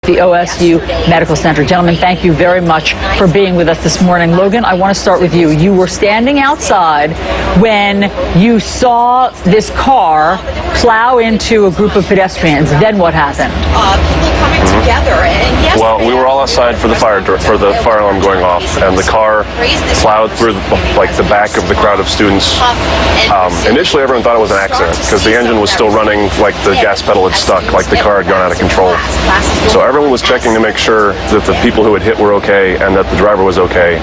the OSU Medical Center. Gentlemen, thank you very much for being with us this morning. Logan, I want to start with you. You were standing outside when you saw this car plow into a group of pedestrians. Then what happened? People coming together. And well, we were all outside for the fire alarm going off, and the car plowed through the back of the crowd of students. Initially, everyone thought it was an accident because the engine was still running, like the gas pedal had stuck, like the car had gone out of control. So everyone was checking to make sure that the people who had hit were okay and that the driver was okay.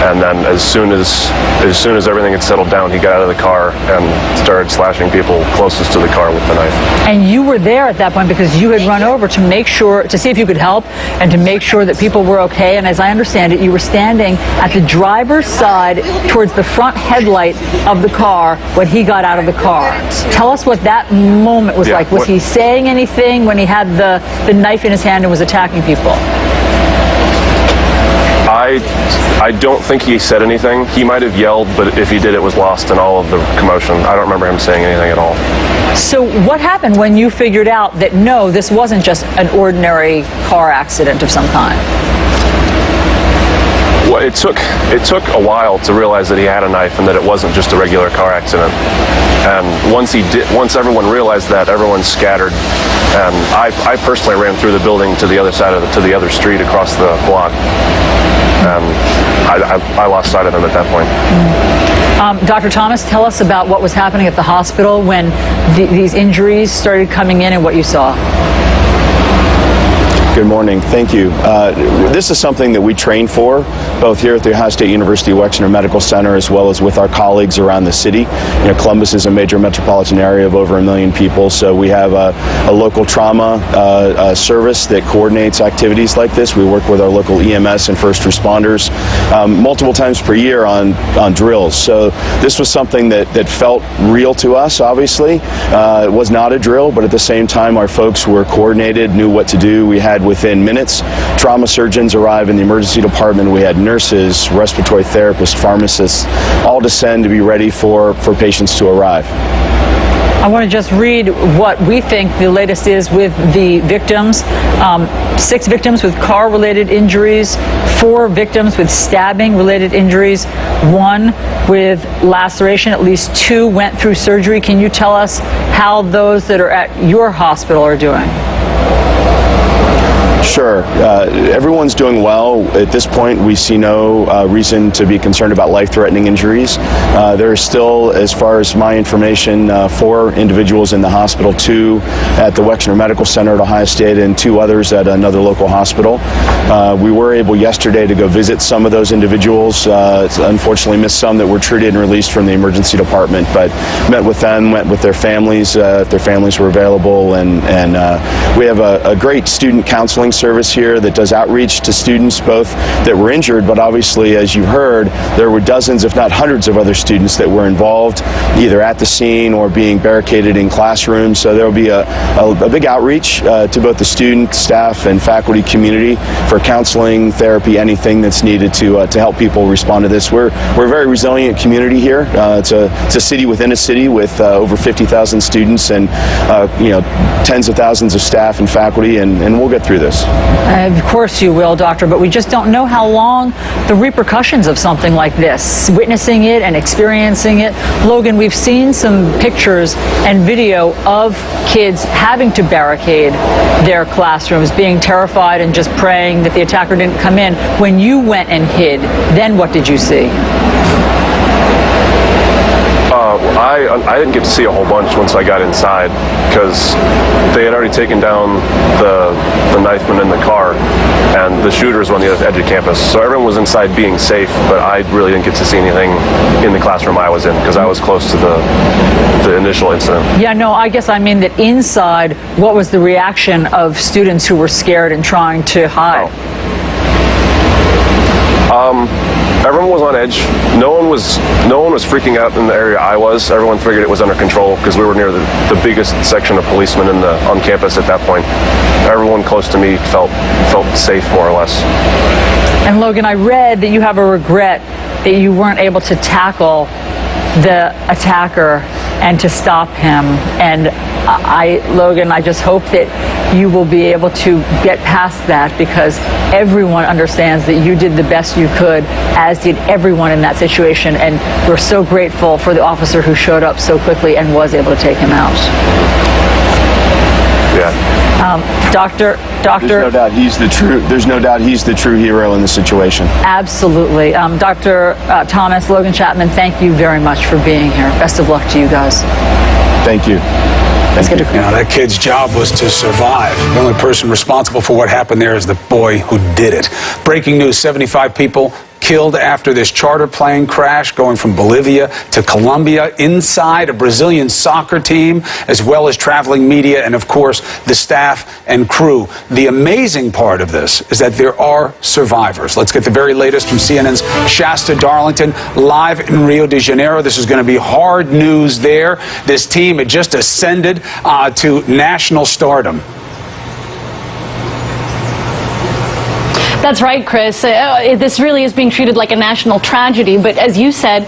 And then as soon as everything had settled down, he got out of the car and started slashing people closest to the car with the knife. And you were there at that point because you had run over to make sure, to see if you could help and to make sure that people were okay. And as I understand it, you were standing at the driver's side towards the front headlight of the car when he got out of the car. Tell us what that moment was like. Was he saying anything when he had the knife in his hand and was attacking people? I don't think he said anything. He might have yelled, but if he did, it was lost in all of the commotion. I don't remember him saying anything at all. So what happened when you figured out that, no, this wasn't just an ordinary car accident of some kind? Well, it took a while to realize that he had a knife and that it wasn't just a regular car accident. And once everyone realized that, everyone scattered. And I personally ran through the building to the other side to the other street across the block. I lost sight of him at that point. Dr. Thomas, tell us about what was happening at the hospital when these injuries started coming in and what you saw. Good morning. Thank you. This is something that we train for, both here at the Ohio State University Wexner Medical Center as well as with our colleagues around the city. You know, Columbus is a major metropolitan area of over 1 million people, so we have a local trauma service that coordinates activities like this. We work with our local EMS and first responders multiple times per year on drills. So this was something that felt real to us, obviously. It was not a drill, but at the same time, our folks were coordinated, knew what to do. We had within minutes trauma surgeons arrive in the emergency department. We had nurses, respiratory therapists, pharmacists, all descend to be ready for patients to arrive. I want to just read what we think the latest is with the victims. 6 victims with car-related injuries, 4 victims with stabbing-related injuries, 1 with laceration. At least 2 went through surgery. Can you tell us how those that are at your hospital are doing? Sure. Everyone's doing well. At this point, we see no reason to be concerned about life-threatening injuries. There are still, as far as my information, 4 individuals in the hospital, 2 at the Wexner Medical Center at Ohio State and 2 others at another local hospital. We were able yesterday to go visit some of those individuals. Unfortunately, missed some that were treated and released from the emergency department, but met with them, went with their families, if their families were available, and we have a great student counseling service here that does outreach to students both that were injured, but obviously, as you heard, there were dozens if not hundreds of other students that were involved either at the scene or being barricaded in classrooms. So there will be a big outreach to both the student, staff, and faculty community for counseling, therapy, anything that's needed to help people respond to this. We're a very resilient community here. It's a city within a city with over 50,000 students and tens of thousands of staff and faculty, and we'll get through this. Of course you will, Doctor, but we just don't know how long the repercussions of something like this, witnessing it and experiencing it. Logan, we've seen some pictures and video of kids having to barricade their classrooms, being terrified and just praying that the attacker didn't come in. When you went and hid, then what did you see? I didn't get to see a whole bunch once I got inside because they had already taken down the knifeman in the car and the shooters were on the other edge of campus. So everyone was inside being safe, but I really didn't get to see anything in the classroom I was in because I was close to the initial incident. Yeah, no, I guess I mean that inside, what was the reaction of students who were scared and trying to hide? Everyone was on edge. No one was freaking out in the area I was. Everyone figured it was under control because we were near the biggest section of policemen on campus at that point. Everyone close to me felt safe, more or less. And Logan, I read that you have a regret that you weren't able to tackle the attacker and to stop him. And Logan, I just hope that you will be able to get past that, because everyone understands that you did the best you could, as did everyone in that situation. And we're so grateful for the officer who showed up so quickly and was able to take him out. Yeah. Doctor. There's no doubt he's the true hero in the situation. Absolutely. Dr. Thomas, Logan Chapman, thank you very much for being here. Best of luck to you guys. Thank you. Let's get to You know, that kid's job was to survive. The only person responsible for what happened there is the boy who did it. Breaking news, 75 people killed after this charter plane crash going from Bolivia to Colombia inside a Brazilian soccer team, as well as traveling media and, of course, the staff and crew. The amazing part of this is that there are survivors. Let's get the very latest from CNN's Shasta Darlington, live in Rio de Janeiro. This is going to be hard news there. This team had just ascended to national stardom. That's right, Chris. This really is being treated like a national tragedy. But as you said,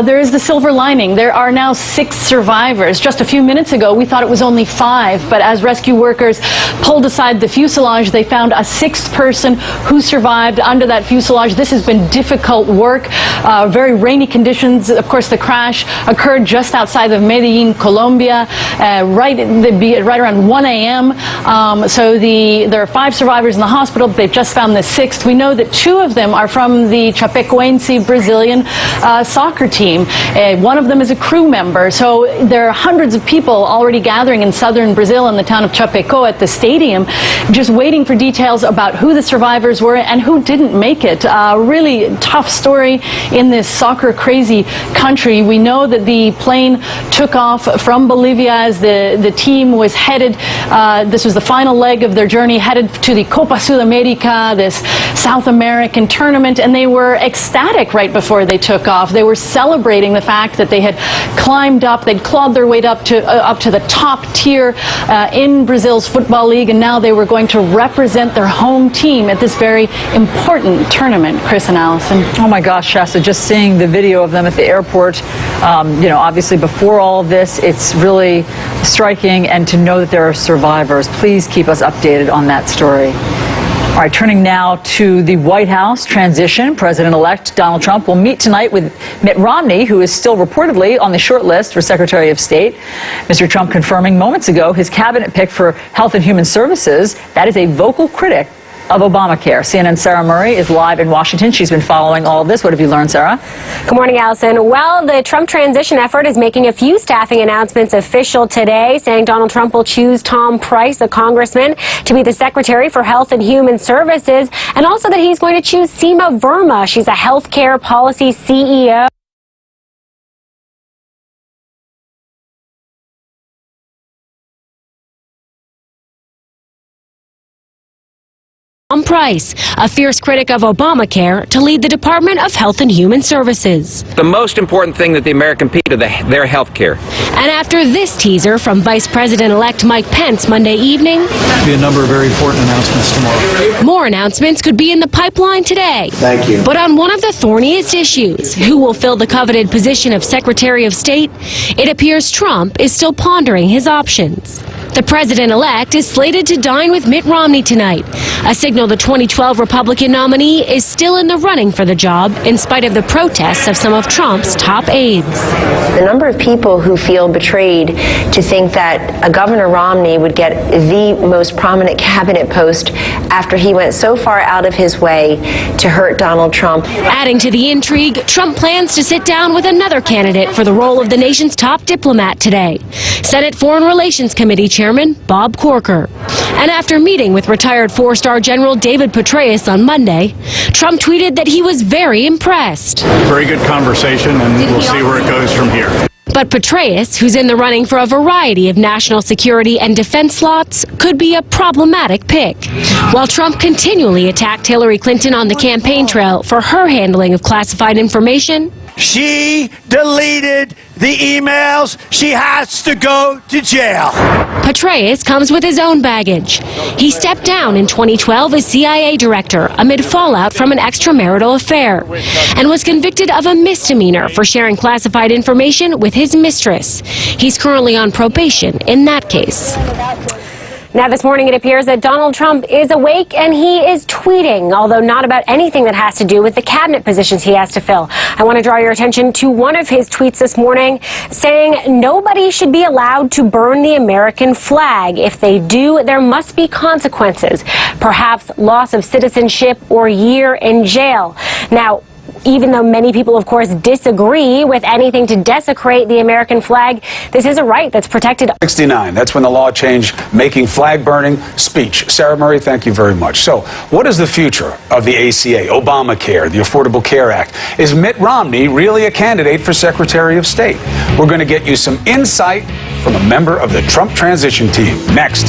there is the silver lining. There are now 6 survivors. Just a few minutes ago, we thought it was only 5. But as rescue workers pulled aside the fuselage, they found a 6th person who survived under that fuselage. This has been difficult work, very rainy conditions. Of course, the crash occurred just outside of Medellin, Colombia, right around 1 a.m. So there are 5 survivors in the hospital. They've just found the 6th. We know that 2 of them are from the Chapecoense Brazilian soccer team. One of them is a crew member. So there are hundreds of people already gathering in southern Brazil in the town of Chapecó at the stadium, just waiting for details about who the survivors were and who didn't make it. Really tough story in this soccer crazy country. We know that the plane took off from Bolivia as the team was headed, this was the final leg of their journey, headed to the Copa Sudamérica, this South American tournament, and they were ecstatic right before they took off. They were celebrating the fact that they had climbed up, they'd clawed their way up to the top tier in Brazil's football league, and now they were going to represent their home team at this very important tournament. Chris and Allison. Oh my gosh, Shasta, just seeing the video of them at the airport, you know, obviously before all of this, it's really striking, and to know that there are survivors. Please keep us updated on that story. All right, turning now to the White House transition. President-elect Donald Trump will meet tonight with Mitt Romney, who is still reportedly on the short list for Secretary of State. Mr. Trump confirming moments ago his cabinet pick for Health and Human Services. That is a vocal critic of Obamacare. CNN's Sarah Murray is live in Washington. She's been following all of this. What have you learned, Sarah? Good morning, Allison. Well, the Trump transition effort is making a few staffing announcements official today, saying Donald Trump will choose Tom Price, a congressman, to be the Secretary for Health and Human Services, and also that he's going to choose Seema Verma. She's a healthcare policy CEO. Tom Price, a fierce critic of Obamacare, to lead the Department of Health and Human Services. The most important thing that the American people do, their health care. And after this teaser from Vice President-elect Mike Pence Monday evening, there'll be a number of very important announcements tomorrow. More announcements could be in the pipeline today. Thank you. But on one of the thorniest issues, who will fill the coveted position of Secretary of State, it appears Trump is still pondering his options. The president-elect is slated to dine with Mitt Romney tonight, a signal the 2012 Republican nominee is still in the running for the job in spite of the protests of some of Trump's top aides. The number of people who feel betrayed to think that a Governor Romney would get the most prominent cabinet post after he went so far out of his way to hurt Donald Trump. Adding to the intrigue, Trump plans to sit down with another candidate for the role of the nation's top diplomat today, Senate Foreign Relations Committee Chairman Bob Corker. And after meeting with retired four-star General David Petraeus on Monday, Trump tweeted that he was very impressed. Very good conversation, and we'll see where it goes from here. But Petraeus, who's in the running for a variety of national security and defense slots, could be a problematic pick. While Trump continually attacked Hillary Clinton on the campaign trail for her handling of classified information, She deleted the emails. She has to go to jail. Petraeus comes with his own baggage. He stepped down in 2012 as CIA director amid fallout from an extramarital affair and was convicted of a misdemeanor for sharing classified information with his mistress. He's currently on probation in that case. Now, this morning, it appears that Donald Trump is awake and he is tweeting, although not about anything that has to do with the cabinet positions he has to fill. I want to draw your attention to one of his tweets this morning saying nobody should be allowed to burn the American flag. If they do, there must be consequences, perhaps loss of citizenship or a year in jail. Now, even though many people, of course, disagree with anything to desecrate the American flag, this is a right that's protected. 1969, that's when the law changed, making flag burning speech. Sarah Murray, thank you very much. So, what is the future of the ACA, Obamacare, the Affordable Care Act? Is Mitt Romney really a candidate for Secretary of State? We're going to get you some insight from a member of the Trump transition team next.